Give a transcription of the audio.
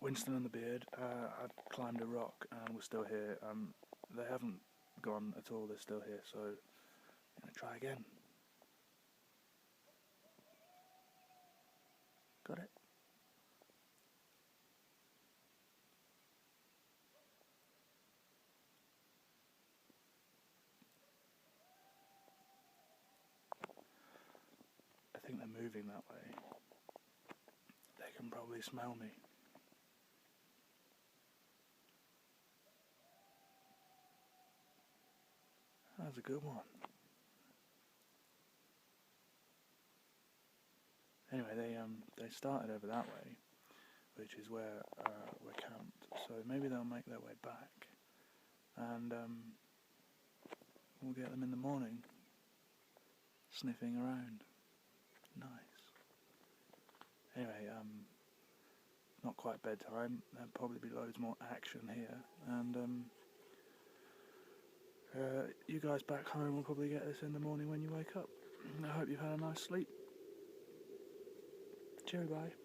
Winston and the Beard. I climbed a rock and we're still here. They haven't gone at all, they're still here, so I'm going to try again. Got it. I think they're moving that way. They can probably smell me. That was a good one. Anyway, they started over that way, which is where we're camped. So maybe they'll make their way back, and we'll get them in the morning, sniffing around. Nice. Anyway, not quite bedtime. There'll probably be loads more action here, and you guys back home will probably get this in the morning when you wake up. I hope you've had a nice sleep. Cheerio, bye.